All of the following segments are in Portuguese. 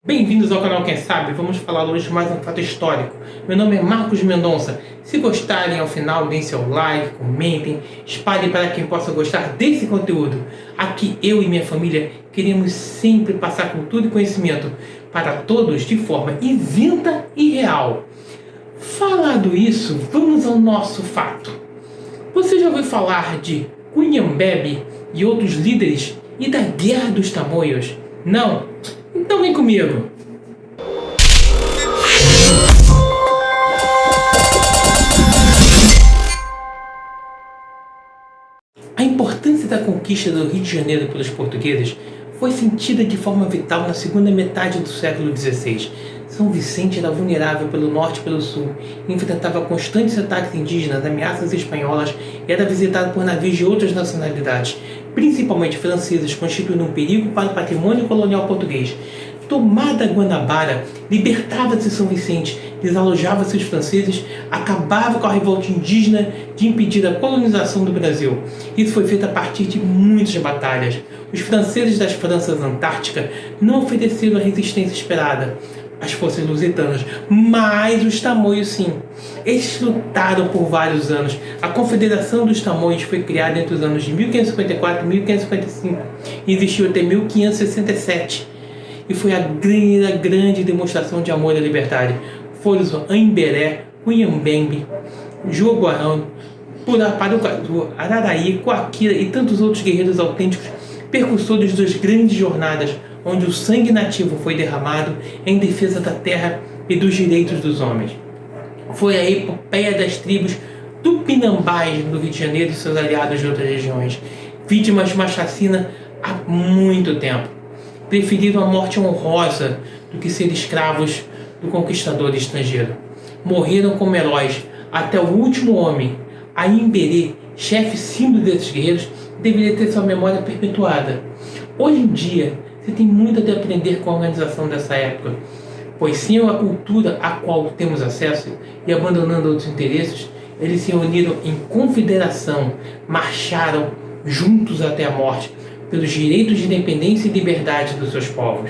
Bem-vindos ao canal Quem Sabe. Vamos falar hoje de mais um fato histórico. Meu nome é Marcos Mendonça. Se gostarem, ao final deem seu like, comentem, espalhem para quem possa gostar desse conteúdo. Aqui eu e minha família queremos sempre passar cultura e conhecimento para todos de forma isenta e real. Falado isso, vamos ao nosso fato. Você já ouviu falar de Cunhambebe e outros líderes e da Guerra dos Tamoios? Não? Então vem comigo! A importância da conquista do Rio de Janeiro pelos portugueses foi sentida de forma vital na segunda metade do século XVI. São Vicente era vulnerável pelo norte e pelo sul, enfrentava constantes ataques indígenas, ameaças espanholas e era visitado por navios de outras nacionalidades, principalmente franceses, constituindo um perigo para o patrimônio colonial português. Tomada Guanabara, libertava-se São Vicente, desalojava-se os franceses, acabava com a revolta indígena de impedir a colonização do Brasil. Isso foi feito a partir de muitas batalhas. Os franceses das Franças Antártica não ofereceram a resistência esperada às forças lusitanas, mas os tamoios sim. Eles lutaram por vários anos. A Confederação dos Tamoios foi criada entre os anos de 1554 e 1555 e existiu até 1567. E foi a grande demonstração de amor à liberdade. Foram os Emberé, Cunhambebe, Joguarão, Puraparucatu, Araraí, Coaquira e tantos outros guerreiros autênticos, percussores das grandes jornadas, onde o sangue nativo foi derramado em defesa da terra e dos direitos dos homens. Foi a epopeia das tribos tupinambás do Rio de Janeiro e seus aliados de outras regiões, vítimas de uma chacina há muito tempo. Preferiram a morte honrosa do que ser escravos do conquistador estrangeiro. Morreram como heróis até o último homem. A Emberê, chefe símbolo desses guerreiros, deveria ter sua memória perpetuada. Hoje em dia, você tem muito a aprender com a organização dessa época, pois sem a cultura a qual temos acesso e abandonando outros interesses, eles se reuniram em confederação, marcharam juntos até a morte, pelos direitos de independência e liberdade dos seus povos.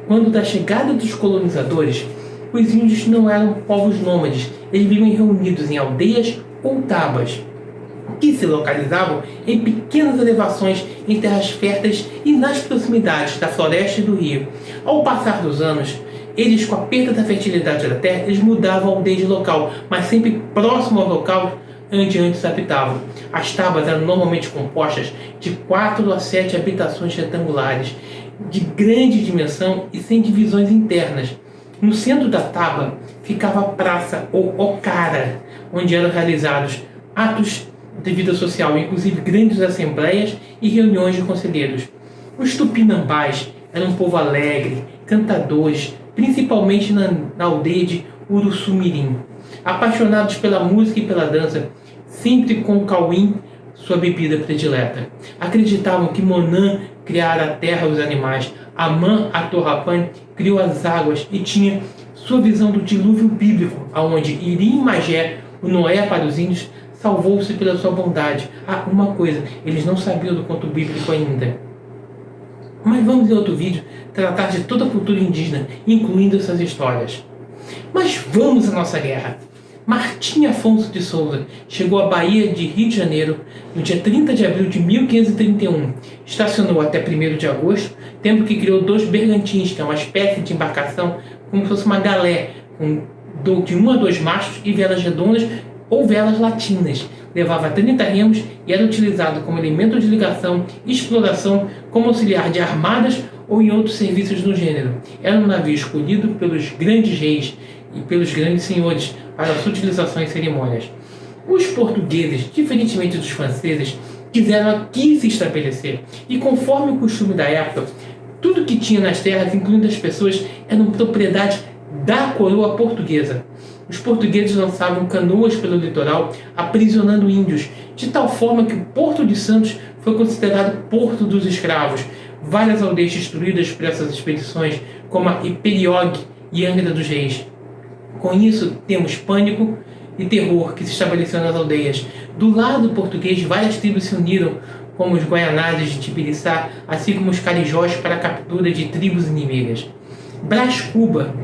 Quando da chegada dos colonizadores, os índios não eram povos nômades, eles viviam reunidos em aldeias ou tabas, que se localizavam em pequenas elevações em terras férteis e nas proximidades da floresta e do rio. Ao passar dos anos, eles, com a perda da fertilidade da terra, eles mudavam a aldeia de local, mas sempre próximo ao local onde antes habitavam. As tabas eram normalmente compostas de 4 a 7 habitações retangulares, de grande dimensão e sem divisões internas. No centro da taba ficava a praça ou ocara, onde eram realizados atos de vida social, inclusive grandes assembleias e reuniões de conselheiros. Os tupinambás eram um povo alegre, cantadores, principalmente na aldeia de Uruçumirim, apaixonados pela música e pela dança, sempre com o cauim, sua bebida predileta. Acreditavam que Monã criara a terra e os animais, Amã Atorrapã criou as águas e tinha sua visão do dilúvio bíblico, aonde Irim Magé, o Noé para os índios, salvou-se pela sua bondade. Uma coisa, eles não sabiam do conto bíblico ainda. Mas vamos em outro vídeo tratar de toda a cultura indígena, incluindo essas histórias. Mas vamos à nossa guerra. Martim Afonso de Souza chegou à Bahia de Rio de Janeiro no dia 30 de abril de 1531. Estacionou até 1º de agosto, tempo que criou 2 bergantins, que é uma espécie de embarcação como se fosse uma galé, de 1 a 2 mastros e velas redondas ou velas latinas. Levava 30 remos e era utilizado como elemento de ligação e exploração, como auxiliar de armadas ou em outros serviços do gênero. Era um navio escolhido pelos grandes reis e pelos grandes senhores para sua utilização em cerimônias. Os portugueses, diferentemente dos franceses, quiseram aqui se estabelecer e, conforme o costume da época, tudo que tinha nas terras, incluindo as pessoas, eram propriedade da coroa portuguesa. Os portugueses lançavam canoas pelo litoral, aprisionando índios, de tal forma que o Porto de Santos foi considerado Porto dos Escravos. Várias aldeias destruídas por essas expedições, como a Iperiogue e Angra dos Reis. Com isso, temos pânico e terror que se estabeleceu nas aldeias. Do lado português, várias tribos se uniram, como os Guaianazes de Tibiriçá, assim como os Carijós, para a captura de tribos inimigas. Brás Cuba,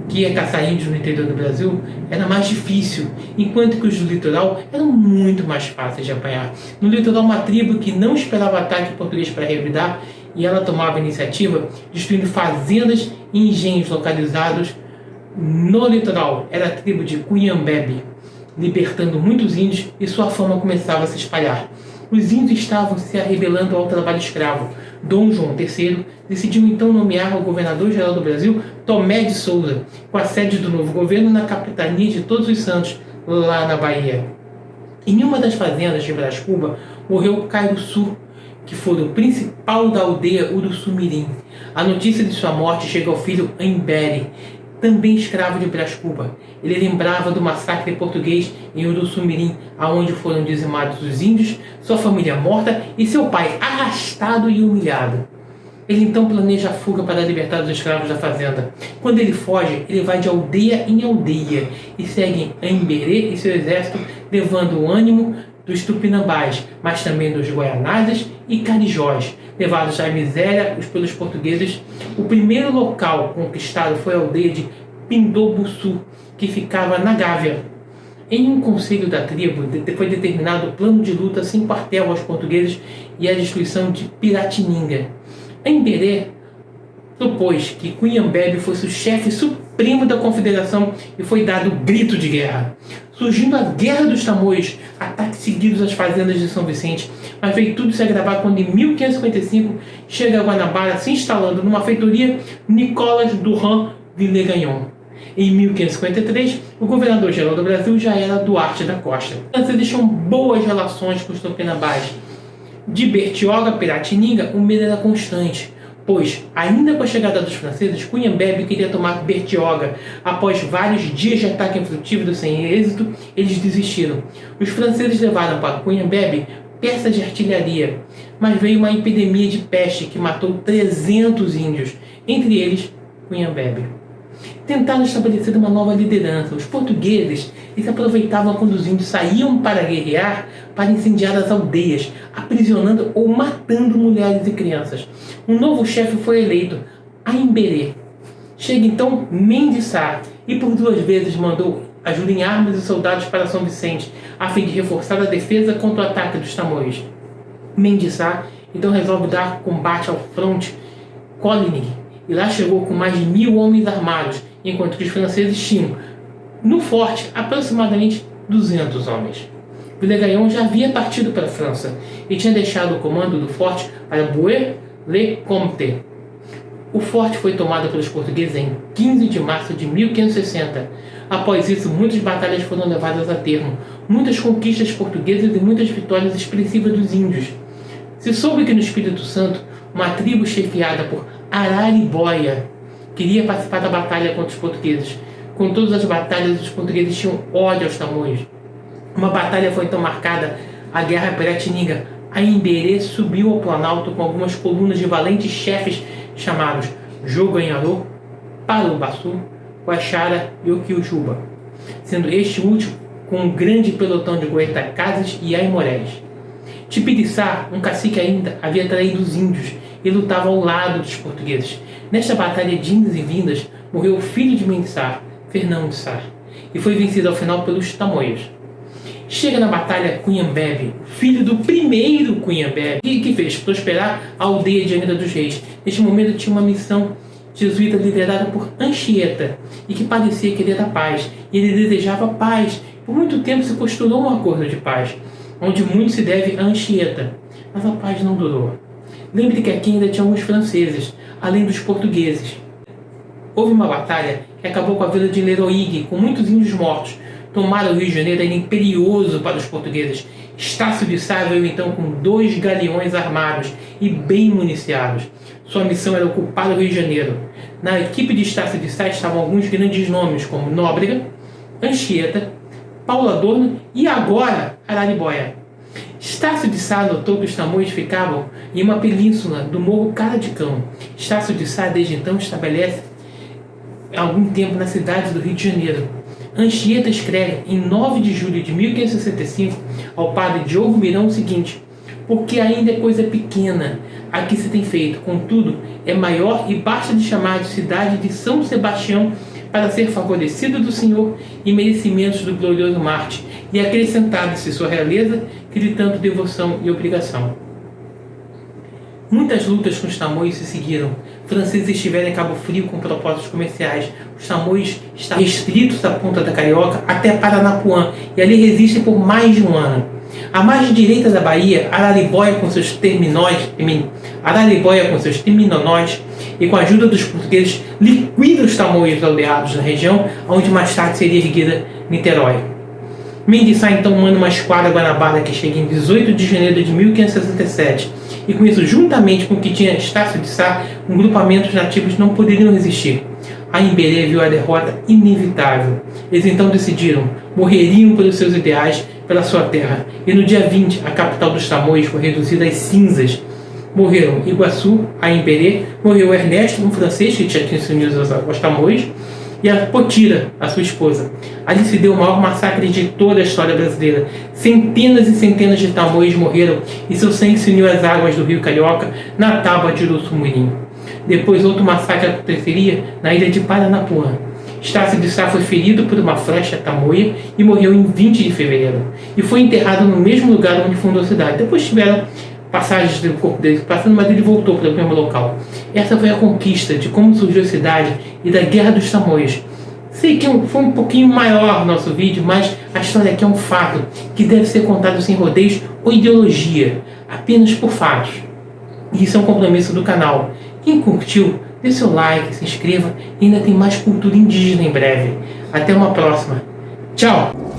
que ia caçar índios no interior do Brasil, era mais difícil, enquanto que os do litoral eram muito mais fáceis de apanhar. No litoral, uma tribo que não esperava ataque português para revidar, e ela tomava a iniciativa, destruindo fazendas e engenhos localizados no litoral. Era a tribo de Cunhambebe, libertando muitos índios, e sua fama começava a se espalhar. Os índios estavam se rebelando ao trabalho escravo. Dom João III decidiu então nomear o governador-geral do Brasil, Tomé de Souza, com a sede do novo governo na capitania de Todos os Santos, lá na Bahia. Em uma das fazendas de Brás Cuba morreu Cairuçu, que foi o principal da aldeia Uruçumirim. A notícia de sua morte chega ao filho Aimbere, também escravo de Brás Cuba. Ele lembrava do massacre português em Uruçumirim, aonde foram dizimados os índios, sua família morta e seu pai arrastado e humilhado. Ele então planeja a fuga para libertar os escravos da fazenda. Quando ele foge, ele vai de aldeia em aldeia e segue Aimbere e seu exército, levando o ânimo dos tupinambás, mas também dos guaianazes e carijós, levados à miséria pelos portugueses. O primeiro local conquistado foi a aldeia de Pindobuçu, que ficava na Gávea. Em um conselho da tribo foi determinado o plano de luta sem quartel aos portugueses e a destruição de Piratininga. Aimbere propôs que Cunhambebe fosse o chefe supremo da confederação e foi dado o grito de guerra. Surgindo a Guerra dos Tamoios, ataques seguidos às fazendas de São Vicente, mas veio tudo se agravar quando em 1555 chega a Guanabara, se instalando numa feitoria Nicolas Durand Villegagnon. Em 1553, o governador-geral do Brasil já era Duarte da Costa. Os franceses tinham boas relações com os tupinambás. De Bertioga a Piratininga, o medo era constante, pois, ainda com a chegada dos franceses, Cunhambebe queria tomar Bertioga. Após vários dias de ataque infrutífero sem êxito, eles desistiram. Os franceses levaram para Cunhambebe peças de artilharia, mas veio uma epidemia de peste que matou 300 índios, entre eles Cunhambebe. Tentaram estabelecer uma nova liderança. Os portugueses se aproveitavam quando os índios saíam para guerrear, para incendiar as aldeias, aprisionando ou matando mulheres e crianças. Um novo chefe foi eleito, Aimbere. Chega então Mendes Sá e por 2 vezes mandou ajuda em armas e soldados para São Vicente, a fim de reforçar a defesa contra o ataque dos Tamoios. Mendes Sá então resolve dar combate ao fronte Coligny, e lá chegou com mais de 1000 homens armados, enquanto que os franceses tinham, no forte, aproximadamente 200 homens. Villegagnon já havia partido para a França e tinha deixado o comando do forte para Bois-le-Comte. O forte foi tomado pelos portugueses em 15 de março de 1560. Após isso, muitas batalhas foram levadas a termo, muitas conquistas portuguesas e muitas vitórias expressivas dos índios. Se soube que no Espírito Santo, uma tribo chefiada por Araribóia queria participar da batalha contra os portugueses. Com todas as batalhas, os portugueses tinham ódio aos Tamoios. Uma batalha foi então marcada, a Guerra Piratininga. Aimbere subiu ao Planalto com algumas colunas de valentes chefes chamados Joganharô, Parubaçu, Guaxara e Oquiuxuba, sendo este último com um grande pelotão de Goitacazes e Aimorés. Tibiriçá, um cacique ainda, havia traído os índios e lutava ao lado dos portugueses. Nesta batalha de indas e vindas, morreu o filho de Mendes Sá, Fernão de Sá, e foi vencido ao final pelos Tamoios. Chega na batalha Cunhambebe, filho do primeiro Cunhambebe, que fez prosperar a aldeia de Angra dos Reis. Neste momento tinha uma missão jesuíta liderada por Anchieta, e que parecia querer a paz, e ele desejava paz. Por muito tempo se costurou um acordo de paz, onde muito se deve a Anchieta, mas a paz não durou. Lembre que aqui ainda tinha alguns franceses, além dos portugueses. Houve uma batalha que acabou com a vila de Leroig, com muitos índios mortos. Tomaram o Rio de Janeiro, era imperioso para os portugueses. Estácio de Sá veio então com 2 galeões armados e bem municiados. Sua missão era ocupar o Rio de Janeiro. Na equipe de Estácio de Sá estavam alguns grandes nomes, como Nóbrega, Anchieta, Paulo Adorno e agora Araribóia. Estácio de Sá notou que os Tamoios ficavam em uma península do Morro Cara de Cão. Estácio de Sá, desde então, estabelece há algum tempo na cidade do Rio de Janeiro. Anchieta escreve, em 9 de julho de 1565, ao padre Diogo Mirão o seguinte: porque ainda é coisa pequena, aqui se tem feito, contudo, é maior e basta de chamar de cidade de São Sebastião para ser favorecido do Senhor e merecimentos do glorioso Marte, e acrescentado-se sua realeza, que de tanto devoção e obrigação. Muitas lutas com os tamoios se seguiram. Franceses estiveram em Cabo Frio com propósitos comerciais. Os tamoios estavam restritos da Ponta da Carioca até Paranapuã, e ali resistem por mais de um ano. À margem direita da Bahia, Araribóia com seus terminonós e com a ajuda dos portugueses liquida os tamoios aldeados na região, onde mais tarde seria erguida Niterói. Mendes sai então manda uma esquadra Guanabara que chega em 18 de janeiro de 1567, e com isso, juntamente com o que tinha Estácio de Sá, grupamentos nativos não poderiam resistir. A Imbérê viu a derrota inevitável. Eles então decidiram, morreriam pelos seus ideais, pela sua terra, e no dia 20, a capital dos tamoios foi reduzida às cinzas. Morreram Iguaçu, a Imbérê, morreu Ernesto, um francês que tinha se unido aos tamoios, e a Potira, a sua esposa. Ali se deu o maior massacre de toda a história brasileira. Centenas e centenas de tamoios morreram e seu sangue se uniu às águas do rio Carioca na tábua de Uruçumurim. Depois outro massacre aconteceria na ilha de Paranapuã. Estácio de Sá foi ferido por uma flecha tamoia e morreu em 20 de fevereiro. E foi enterrado no mesmo lugar onde fundou a cidade. Depois tiveram passagens do corpo dele passando, mas ele voltou para o mesmo local. Essa foi a conquista de como surgiu a cidade e da Guerra dos Tamoios. Sei que foi um pouquinho maior o nosso vídeo, mas a história aqui é um fato que deve ser contado sem rodeios ou ideologia, apenas por fatos. E isso é um compromisso do canal. Quem curtiu, dê seu like, se inscreva e ainda tem mais cultura indígena em breve. Até uma próxima. Tchau!